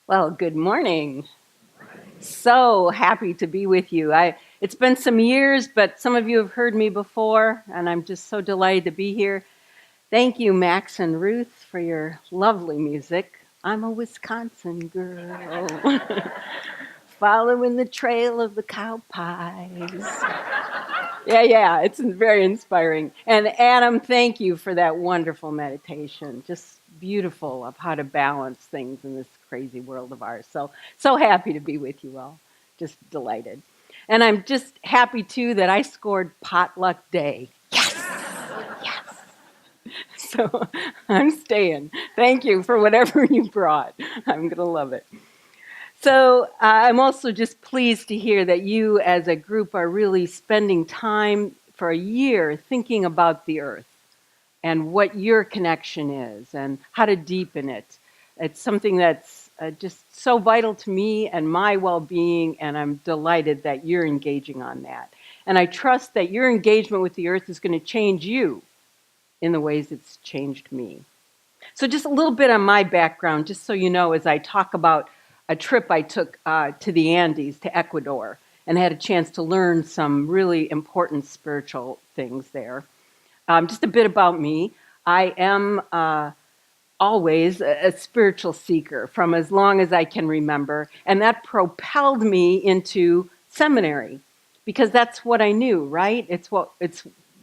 Well, good morning. So happy to be with you. It's been some years, but some of you have heard me before, and I'm just so delighted to be here. Thank you, Max and Ruth, for your lovely music. I'm a Wisconsin girl, following the trail of the cow pies. Yeah, it's very inspiring. And Adam, thank you for that wonderful meditation. Just beautiful of how to balance things in this crazy world of ours. So happy to be with you all. Just delighted. And I'm just happy too that I scored potluck day. Yes. So I'm staying. Thank you for whatever you brought. I'm going to love it. So I'm also just pleased to hear that you as a group are really spending time for a year thinking about the earth and what your connection is and how to deepen it. It's something that's just so vital to me and my well-being, and I'm delighted that you're engaging on that. And I trust that your engagement with the earth is going to change you in the ways it's changed me. So just a little bit on my background, just so you know, as I talk about a trip I took to the Andes, to Ecuador, and had a chance to learn some really important spiritual things there. Just a bit about me. I am always a spiritual seeker from as long as I can remember, and that propelled me into seminary because that's what I knew, right? It's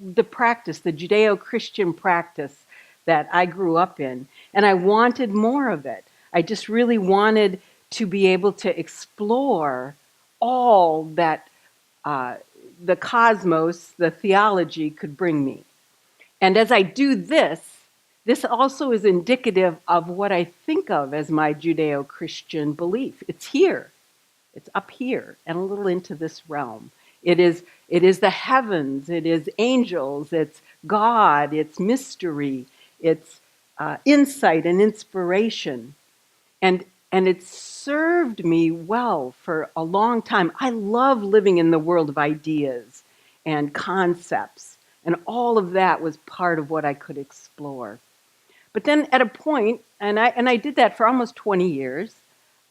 the practice, the Judeo-Christian practice that I grew up in, and I wanted more of it. I just really wanted to be able to explore all that uh, the cosmos, the theology could bring me. And as I do this also is indicative of what I think of as my Judeo Christian belief. It's here, it's up here, and a little into this realm. It is the heavens, it is angels, it's God, it's mystery, it's insight and inspiration. And, and it served me well for a long time. I love living in the world of ideas and concepts, and all of that was part of what I could explore. But then at a point, and I did that for almost 20 years,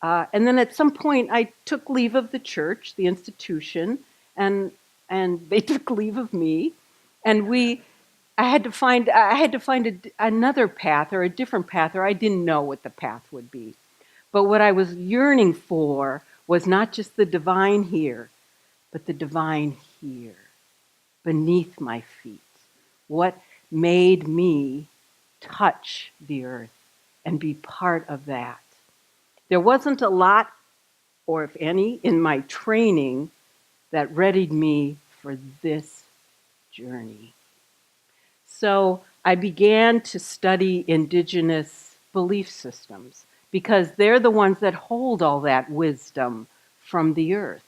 and then at some point I took leave of the church, the institution, and and they took leave of me, and I had to find another path or a different path, or I didn't know what the path would be. But what I was yearning for was not just the divine here, but the divine here, beneath my feet. What made me touch the earth and be part of that? There wasn't a lot, or if any, in my training that readied me for this journey. So I began to study indigenous belief systems because they're the ones that hold all that wisdom from the earth.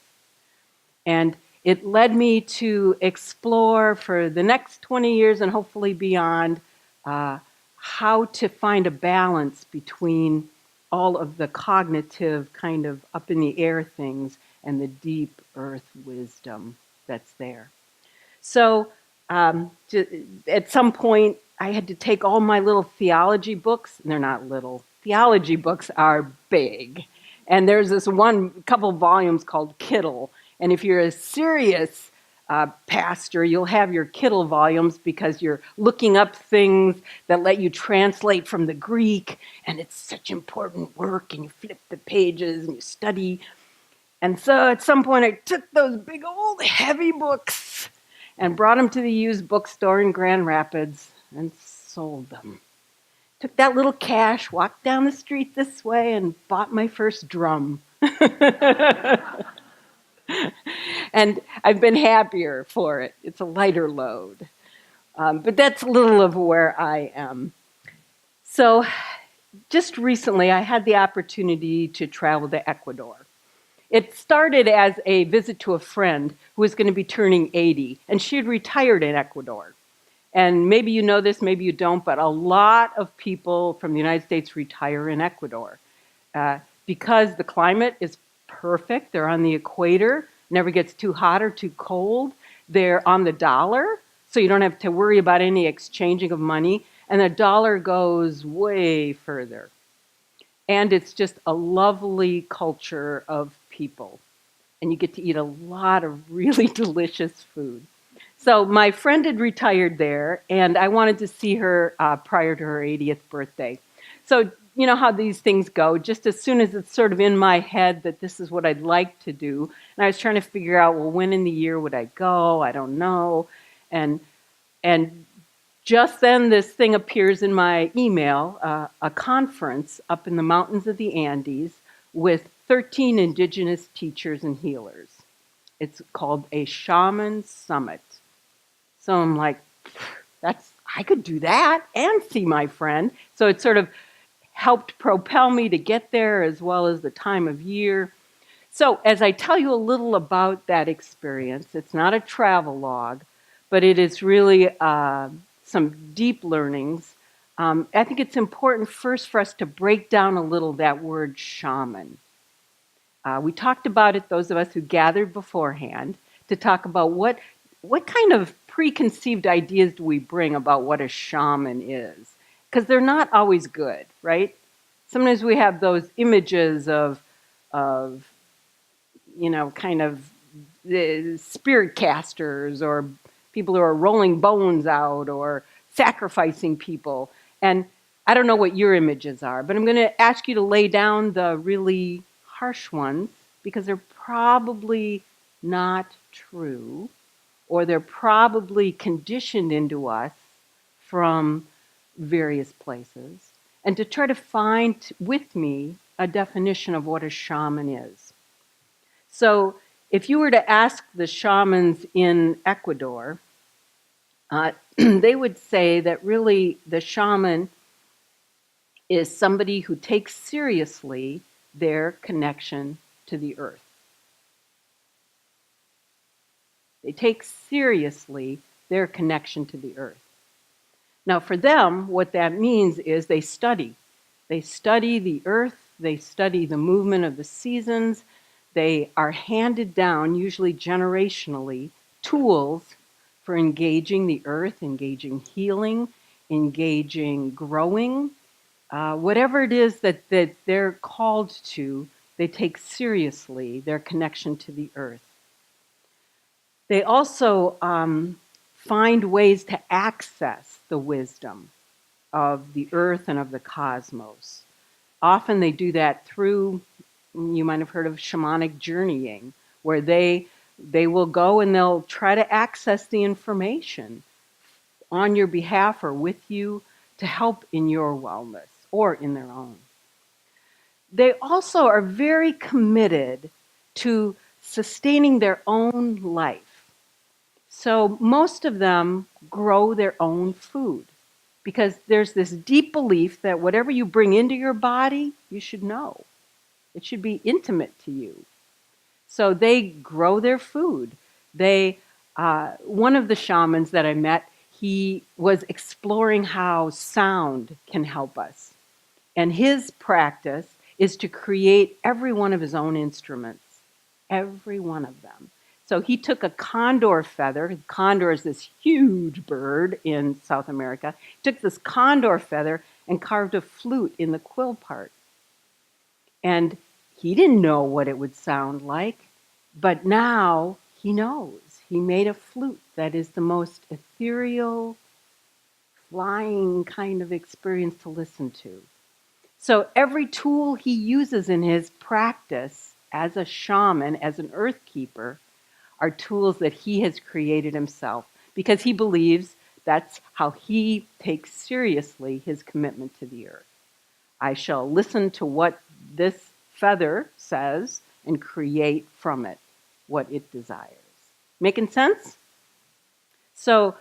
And it led me to explore for the next 20 years and hopefully beyond uh, how to find a balance between all of the cognitive kind of up in the air things and the deep earth wisdom that's there. So at some point, I had to take all my little theology books, and they're not little. Theology books are big. And there's this one couple volumes called Kittle. And if you're a serious pastor, you'll have your Kittle volumes because you're looking up things that let you translate from the Greek. And it's such important work. And you flip the pages and you study. And so at some point, I took those big old heavy books and brought them to the used bookstore in Grand Rapids and sold them. Took that little cash, walked down the street this way, and bought my first drum. And I've been happier for it. It's a lighter load. But that's a little of where I am. So just recently, I had the opportunity to travel to Ecuador. It started as a visit to a friend who was going to be turning 80, and she had retired in Ecuador. And maybe you know this, maybe you don't, but a lot of people from the United States retire in Ecuador because the climate is perfect. They're on the equator, never gets too hot or too cold. They're on the dollar, so you don't have to worry about any exchanging of money, and the dollar goes way further. And it's just a lovely culture of people. And you get to eat a lot of really delicious food. So my friend had retired there, and I wanted to see her prior to her 80th birthday. So you know how these things go. Just as soon as it's sort of in my head that this is what I'd like to do, and I was trying to figure out, well, when in the year would I go? I don't know. And and just then this thing appears in my email, a conference up in the mountains of the Andes with 13 indigenous teachers and healers. It's called a Shaman Summit. So I'm like, I could do that and see my friend. So it sort of helped propel me to get there, as well as the time of year. So as I tell you a little about that experience, it's not a travel log, but it is really some deep learnings. I think it's important first for us to break down a little that word shaman. We talked about it, those of us who gathered beforehand, to talk about what kind of preconceived ideas do we bring about what a shaman is? Because they're not always good, right? Sometimes we have those images of kind of the spirit casters or people who are rolling bones out or sacrificing people. And I don't know what your images are, but I'm going to ask you to lay down the really harsh ones because they're probably not true, or they're probably conditioned into us from various places, and to try to find with me a definition of what a shaman is. So, if you were to ask the shamans in Ecuador, they would say that really the shaman is somebody who takes seriously their connection to the earth. They take seriously their connection to the earth. Now, for them, what that means is they study. They study the earth, they study the movement of the seasons. They are handed down, usually generationally, tools for engaging the earth, engaging healing, engaging growing. Whatever it is that they're called to, they take seriously their connection to the earth. They also find ways to access the wisdom of the earth and of the cosmos. Often they do that through, you might have heard of shamanic journeying, where they will go and they'll try to access the information on your behalf or with you to help in your wellness or in their own. They also are very committed to sustaining their own life. So most of them grow their own food because there's this deep belief that whatever you bring into your body, you should know. It should be intimate to you. So they grow their food. One of the shamans that I met, he was exploring how sound can help us. And his practice is to create every one of his own instruments, every one of them. So he took a condor feather. Condor is this huge bird in South America. He took this condor feather and carved a flute in the quill part. And he didn't know what it would sound like, but now he knows. He made a flute that is the most ethereal, flying kind of experience to listen to. So every tool he uses in his practice as a shaman, as an earth keeper, are tools that he has created himself because he believes that's how he takes seriously his commitment to the earth. I shall listen to what this feather says and create from it what it desires. Making sense? So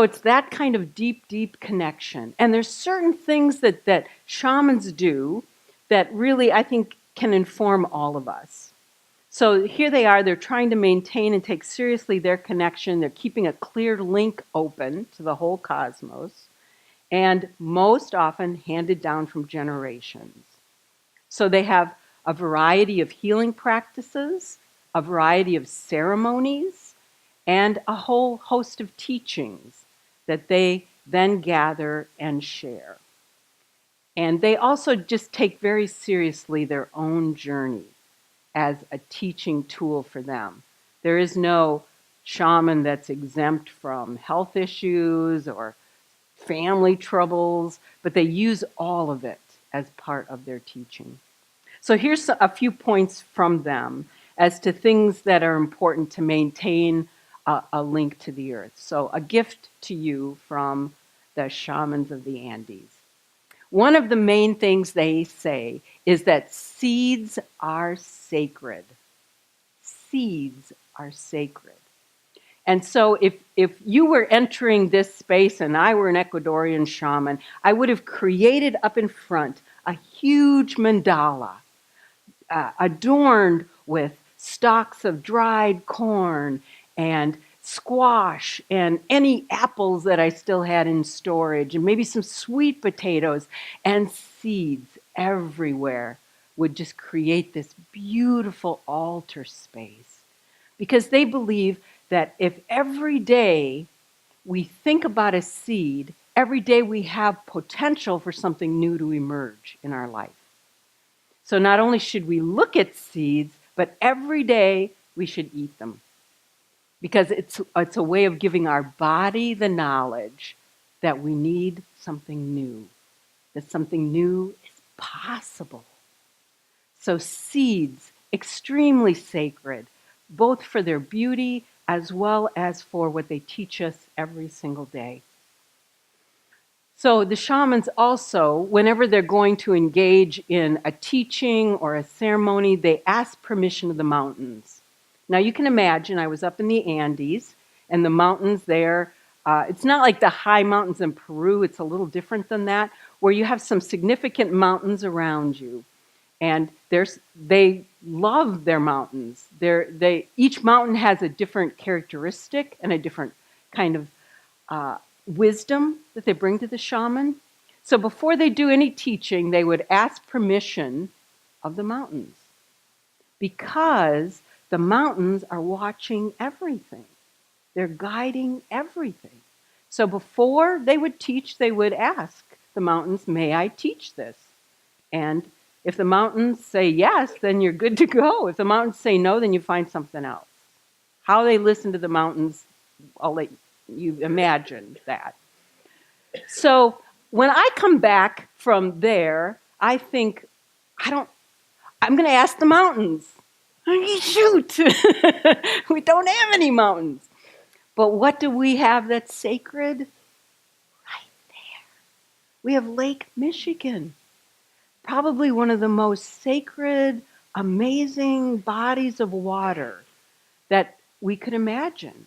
it's that kind of deep, deep connection. And there's certain things that shamans do that really, I think, can inform all of us. So here they are, they're trying to maintain and take seriously their connection. They're keeping a clear link open to the whole cosmos, and most often handed down from generations. So they have a variety of healing practices, a variety of ceremonies, and a whole host of teachings that they then gather and share. And they also just take very seriously their own journey as a teaching tool for them. There is no shaman that's exempt from health issues or family troubles, but they use all of it as part of their teaching. So here's a few points from them as to things that are important to maintain a link to the earth. So a gift to you from the shamans of the Andes. One of the main things they say is that seeds are sacred. Seeds are sacred. And so if you were entering this space and I were an Ecuadorian shaman, I would have created up in front a huge mandala adorned with stalks of dried corn and squash and any apples that I still had in storage and maybe some sweet potatoes and seeds everywhere would just create this beautiful altar space. Because they believe that if every day we think about a seed, every day we have potential for something new to emerge in our life. So not only should we look at seeds, but every day we should eat them. Because it's a way of giving our body the knowledge that we need something new, that something new is possible. So seeds, extremely sacred, both for their beauty as well as for what they teach us every single day. So the shamans also, whenever they're going to engage in a teaching or a ceremony, they ask permission of the mountains. Now you can imagine, I was up in the Andes, and the mountains there, it's not like the high mountains in Peru, it's a little different than that, where you have some significant mountains around you. And they love their mountains. Each mountain has a different characteristic and a different kind of wisdom that they bring to the shaman. So before they do any teaching, they would ask permission of the mountains because the mountains are watching everything. They're guiding everything. So before they would teach, they would ask the mountains, may I teach this? And if the mountains say yes, then you're good to go. If the mountains say no, then you find something else. How they listen to the mountains, I'll let you imagine that. So when I come back from there, I think, I'm going to ask the mountains. Shoot, we don't have any mountains. But what do we have that's sacred? Right there. We have Lake Michigan. Probably one of the most sacred, amazing bodies of water that we could imagine.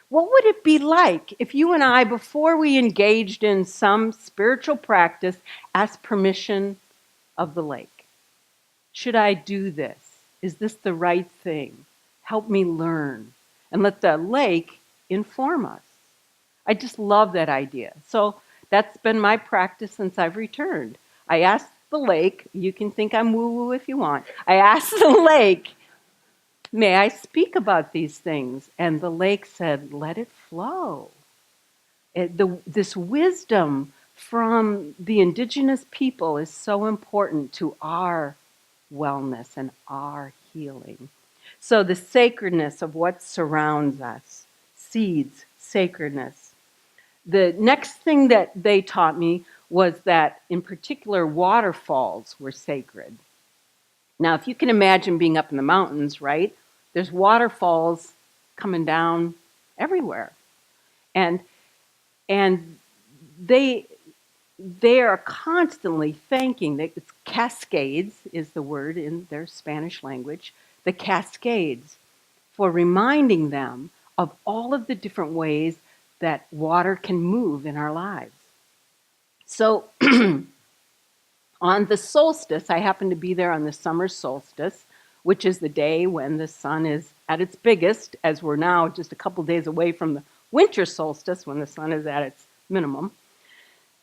What would it be like if you and I, before we engaged in some spiritual practice, asked permission of the lake? Should I do this? Is this the right thing? Help me learn. And let the lake inform us. I just love that idea. So that's been my practice since I've returned. I asked the lake, you can think I'm woo-woo if you want. I asked the lake, may I speak about these things? And the lake said, let it flow. This wisdom from the indigenous people is so important to our wellness and our healing. So the sacredness of what surrounds us, seeds, sacredness. The next thing that they taught me was that, in particular, waterfalls were sacred. Now, if you can imagine being up in the mountains, right? There's waterfalls coming down everywhere. And they are constantly thanking, it's cascades is the word in their Spanish language, the cascades, for reminding them of all of the different ways that water can move in our lives. So on the solstice, I happened to be there on the summer solstice, which is the day when the sun is at its biggest, as we're now just a couple days away from the winter solstice when the sun is at its minimum.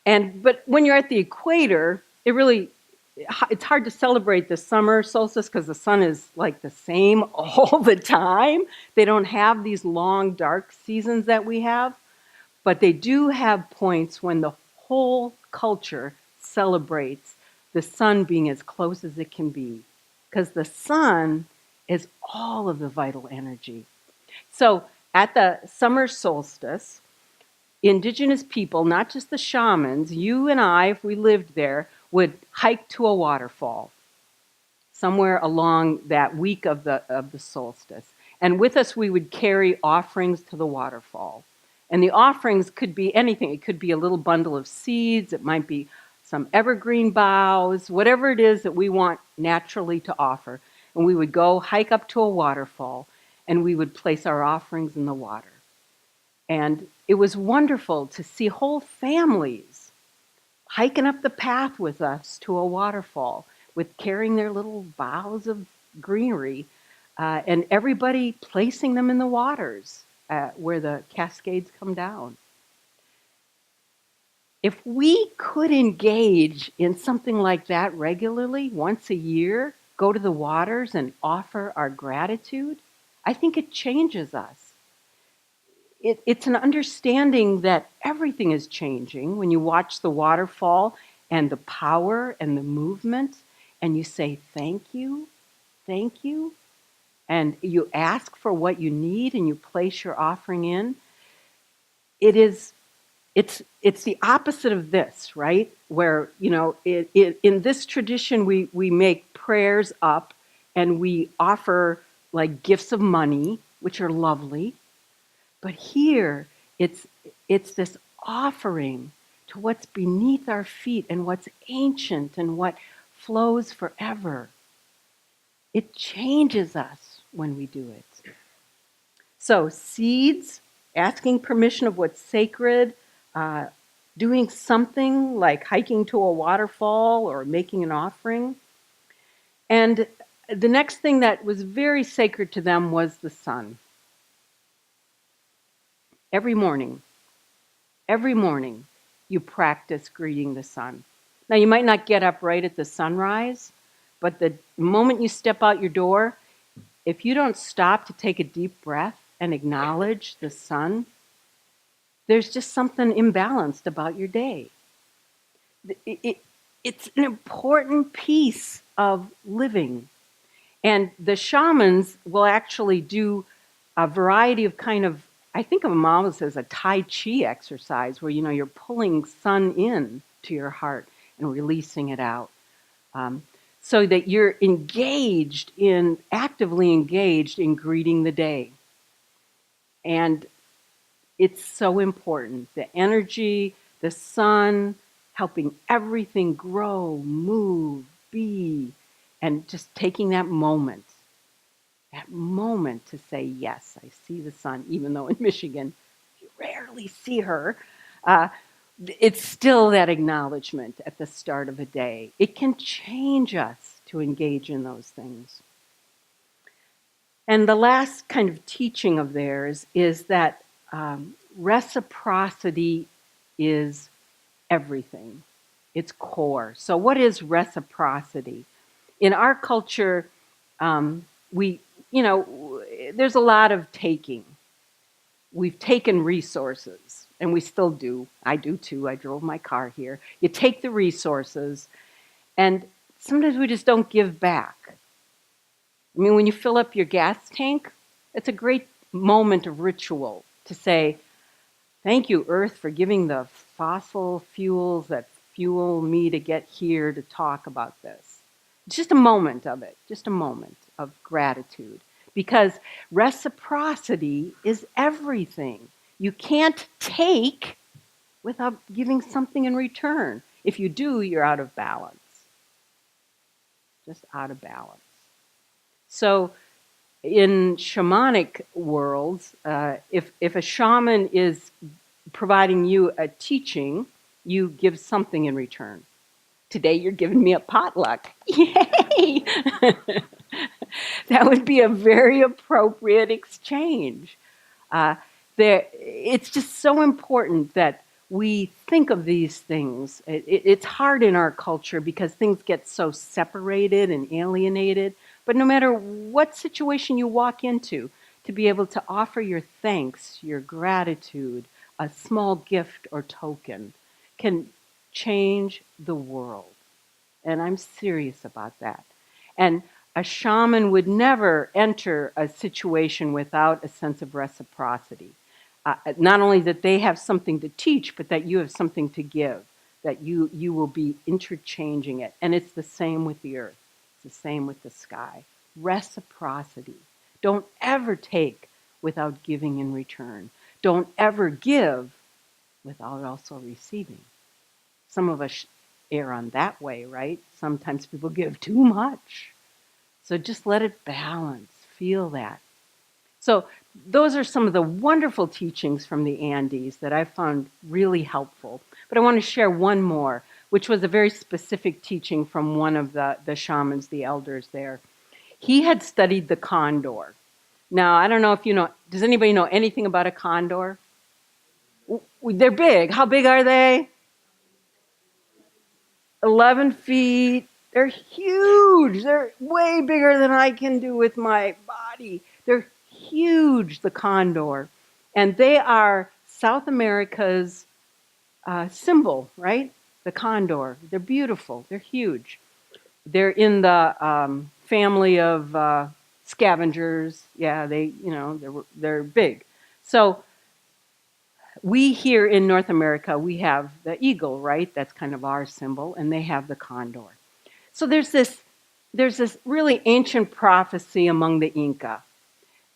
But when you're at the equator, it's hard to celebrate the summer solstice because the sun is like the same all the time. They don't have these long, dark seasons that we have, but they do have points when the whole culture celebrates the sun being as close as it can be, because the sun is all of the vital energy. So at the summer solstice, indigenous people, not just the shamans, you and I, if we lived there, would hike to a waterfall somewhere along that week of the solstice. And with us, we would carry offerings to the waterfall. And the offerings could be anything. It could be a little bundle of seeds. It might be some evergreen boughs, whatever it is that we want naturally to offer. And we would go hike up to a waterfall, and we would place our offerings in the water. And it was wonderful to see whole families hiking up the path with us to a waterfall, with carrying their little boughs of greenery, and everybody placing them in the waters where the cascades come down. If we could engage in something like that regularly, once a year, go to the waters and offer our gratitude, I think it changes us. It's an understanding that everything is changing when you watch the waterfall and the power and the movement, and you say, thank you, and you ask for what you need and you place your offering in. It's the opposite of this, right? Where, in this tradition, we make prayers up and we offer like gifts of money, which are lovely. But here, it's this offering to what's beneath our feet and what's ancient and what flows forever. It changes us when we do it. So seeds, asking permission of what's sacred, doing something like hiking to a waterfall or making an offering. And the next thing that was very sacred to them was the sun. Every morning, you practice greeting the sun. Now, you might not get up right at the sunrise, but the moment you step out your door, if you don't stop to take a deep breath and acknowledge the sun, there's just something imbalanced about your day. It's an important piece of living. And the shamans will actually do a variety of I think of them almost as a Tai Chi exercise where, you're pulling sun in to your heart and releasing it out. So that you're actively engaged in greeting the day. And it's so important. The energy, the sun, helping everything grow, move, be, and just taking that moment to say, yes, I see the sun, even though in Michigan, you rarely see her. It's still that acknowledgement at the start of a day. It can change us to engage in those things. And the last kind of teaching of theirs is that reciprocity is everything. It's core. So what is reciprocity? In our culture, there's a lot of taking. We've taken resources, and we still do. I do too. I drove my car here. You take the resources, and sometimes we just don't give back. I mean, when you fill up your gas tank, it's a great moment of ritual to say, thank you, Earth, for giving the fossil fuels that fuel me to get here to talk about this. Just a moment of it, just a moment of gratitude. Because reciprocity is everything. You can't take without giving something in return. If you do, you're out of balance. Just out of balance. So in shamanic worlds, if a shaman is providing you a teaching, you give something in return. Today you're giving me a potluck. Yay! That would be a very appropriate exchange. It's just so important that we think of these things. It's hard in our culture because things get so separated and alienated. But no matter what situation you walk into, to be able to offer your thanks, your gratitude, a small gift or token can change the world. And I'm serious about that. And a shaman would never enter a situation without a sense of reciprocity. Not only that they have something to teach, but that you have something to give, that you will be interchanging it. And it's the same with the earth. It's the same with the sky. Reciprocity. Don't ever take without giving in return. Don't ever give without also receiving. Some of us err on that way, right? Sometimes people give too much. So just let it balance. Feel that. So those are some of the wonderful teachings from the Andes that I found really helpful. But I want to share one more, which was a very specific teaching from one of the shamans, the elders there. He had studied the condor. Now, I don't know if you know, does anybody know anything about a condor? They're big. How big are they? 11 feet. They're huge. They're way bigger than I can do with my body. They're huge, the condor. And they are South America's symbol, right? The condor. They're beautiful. They're huge. They're in the family of scavengers. Yeah, they're big. So we here in North America, we have the eagle, right? That's kind of our symbol, and they have the condor. So there's this really ancient prophecy among the Inca.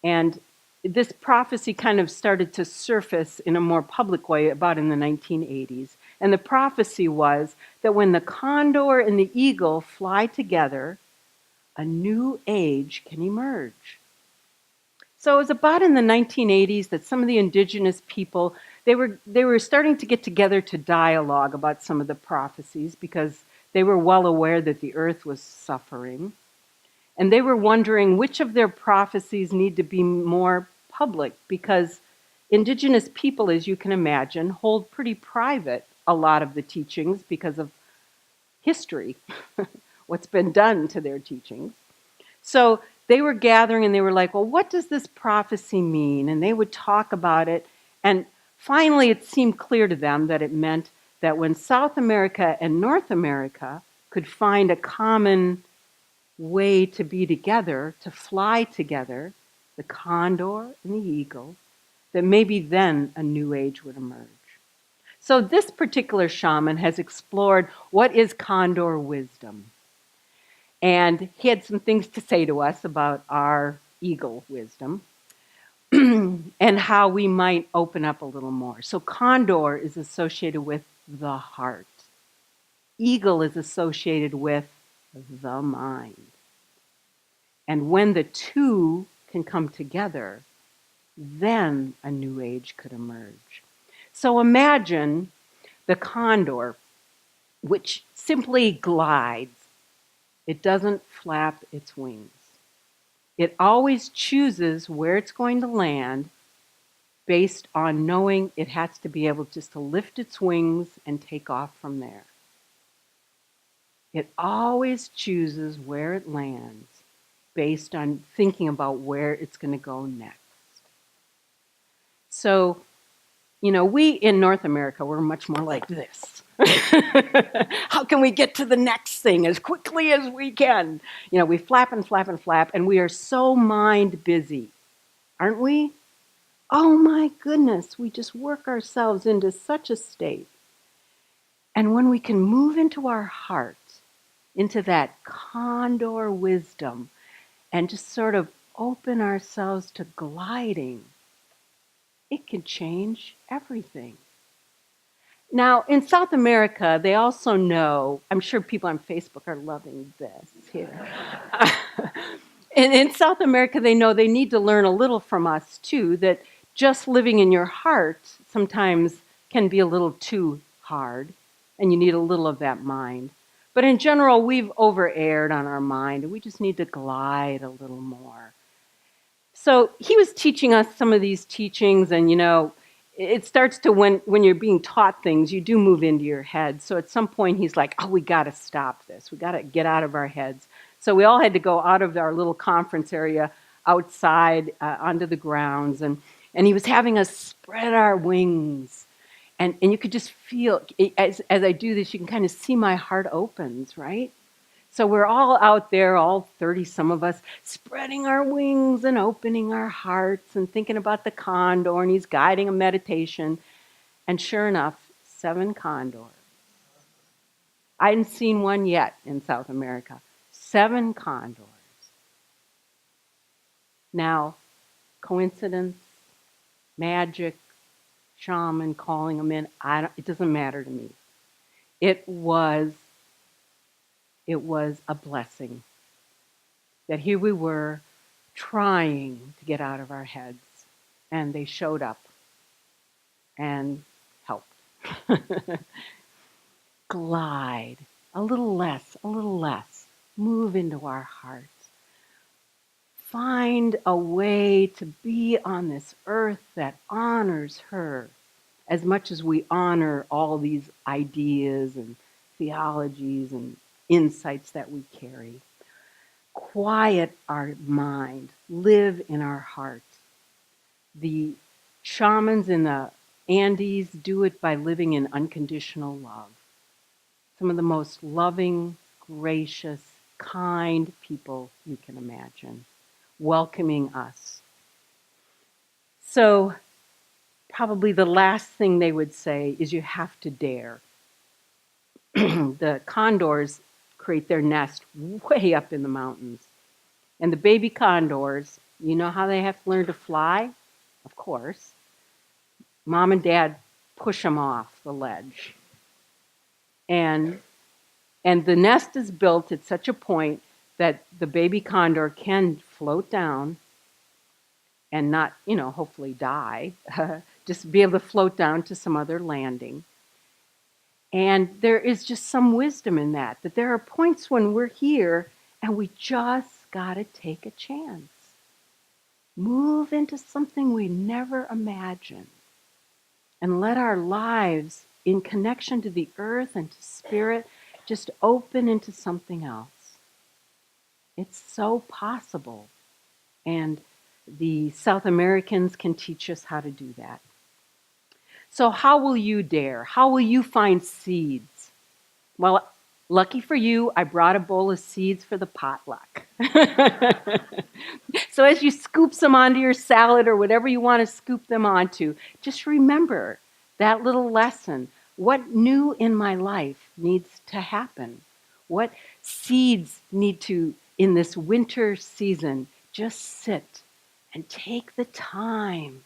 And this prophecy kind of started to surface in a more public way about in the 1980s. And the prophecy was that when the condor and the eagle fly together, a new age can emerge. So it was about in the 1980s that some of the indigenous people, they were starting to get together to dialogue about some of the prophecies because they were well aware that the earth was suffering. And they were wondering which of their prophecies need to be more public because indigenous people, as you can imagine, hold pretty private a lot of the teachings because of history, what's been done to their teachings. So they were gathering and they were like, well, what does this prophecy mean? And they would talk about it. And finally, it seemed clear to them that it meant that when South America and North America could find a common way to be together, to fly together, the condor and the eagle, that maybe then a new age would emerge. So this particular shaman has explored what is condor wisdom. And he had some things to say to us about our eagle wisdom and how we might open up a little more. So condor is associated with the heart. Eagle is associated with the mind. And when the two can come together, then a new age could emerge. So imagine the condor, which simply glides. It doesn't flap its wings. It always chooses where it's going to land based on knowing it has to be able just to lift its wings and take off from there. It always chooses where it lands based on thinking about where it's going to go next. So, we in North America, we're much more like this. How can we get to the next thing as quickly as we can? We flap and flap and flap, and we are so mind busy, aren't we? Oh my goodness, we just work ourselves into such a state. And when we can move into our heart, into that condor wisdom, and just sort of open ourselves to gliding, it can change everything. Now, in South America, they also know, I'm sure people on Facebook are loving this here. And in South America, they know they need to learn a little from us too, that just living in your heart sometimes can be a little too hard, and you need a little of that mind. But in general, we've over-aired on our mind, and we just need to glide a little more. So he was teaching us some of these teachings, and it starts to, when you're being taught things, you do move into your head. So at some point he's like, we got to stop this. We got to get out of our heads. So we all had to go out of our little conference area outside onto the grounds. And he was having us spread our wings And you could just feel, as I do this, you can kind of see my heart opens, right? So we're all out there, all 30 some of us, spreading our wings and opening our hearts and thinking about the condor, and he's guiding a meditation. And sure enough, 7 condors. I hadn't seen one yet in South America. 7 condors. Now, coincidence, magic, shaman calling them in, it doesn't matter to me. It was a blessing that here we were trying to get out of our heads, and they showed up and helped. Glide a little less, move into our hearts. Find a way to be on this earth that honors her as much as we honor all these ideas and theologies and insights that we carry. Quiet our mind, live in our heart. The shamans in the Andes do it by living in unconditional love. Some of the most loving, gracious, kind people you can imagine, welcoming us. So probably the last thing they would say is you have to dare. The condors create their nest way up in the mountains. And the baby condors, you know how they have to learn to fly? Of course. Mom and dad push them off the ledge. And the nest is built at such a point that the baby condor can float down and not, hopefully die, just be able to float down to some other landing. And there is just some wisdom in that there are points when we're here and we just got to take a chance. Move into something we never imagined and let our lives in connection to the earth and to spirit just open into something else. It's so possible. And the South Americans can teach us how to do that. So how will you dare? How will you find seeds? Well, lucky for you, I brought a bowl of seeds for the potluck. So as you scoop some onto your salad or whatever you want to scoop them onto, just remember that little lesson. What new in my life needs to happen? What seeds need to, in this winter season, just sit and take the time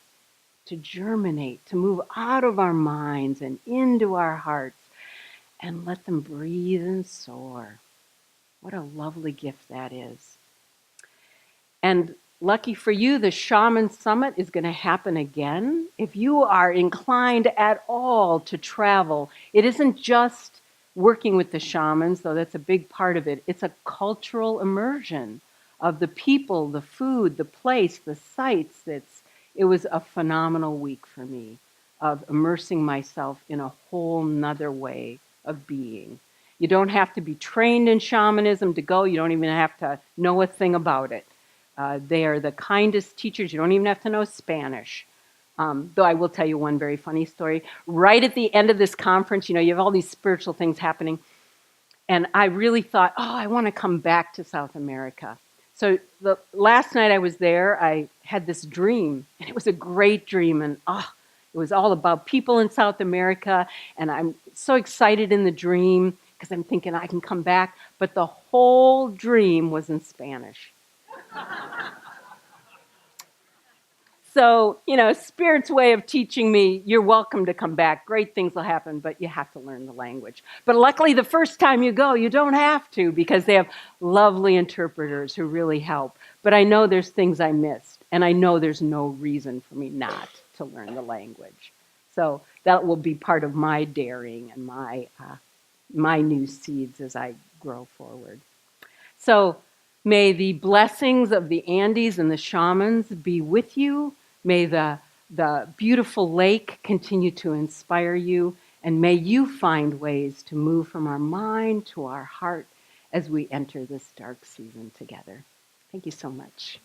to germinate, to move out of our minds and into our hearts and let them breathe and soar. What a lovely gift that is. And lucky for you, the Shaman Summit is going to happen again. If you are inclined at all to travel, it isn't just working with the shamans, though that's a big part of it. It's a cultural immersion of the people, the food, the place, the sights. It was a phenomenal week for me of immersing myself in a whole nother way of being. You don't have to be trained in shamanism to go. You don't even have to know a thing about it. They are the kindest teachers. You don't even have to know Spanish. Though I will tell you one very funny story. Right at the end of this conference, you have all these spiritual things happening. And I really thought, I want to come back to South America. So the last night I was there, I had this dream. And it was a great dream. And it was all about people in South America. And I'm so excited in the dream because I'm thinking I can come back. But the whole dream was in Spanish. So, Spirit's way of teaching me, you're welcome to come back. Great things will happen, but you have to learn the language. But luckily, the first time you go, you don't have to because they have lovely interpreters who really help. But I know there's things I missed, and I know there's no reason for me not to learn the language. So that will be part of my daring and my new seeds as I grow forward. So may the blessings of the Andes and the shamans be with you. May the beautiful lake continue to inspire you. And may you find ways to move from our mind to our heart as we enter this dark season together. Thank you so much.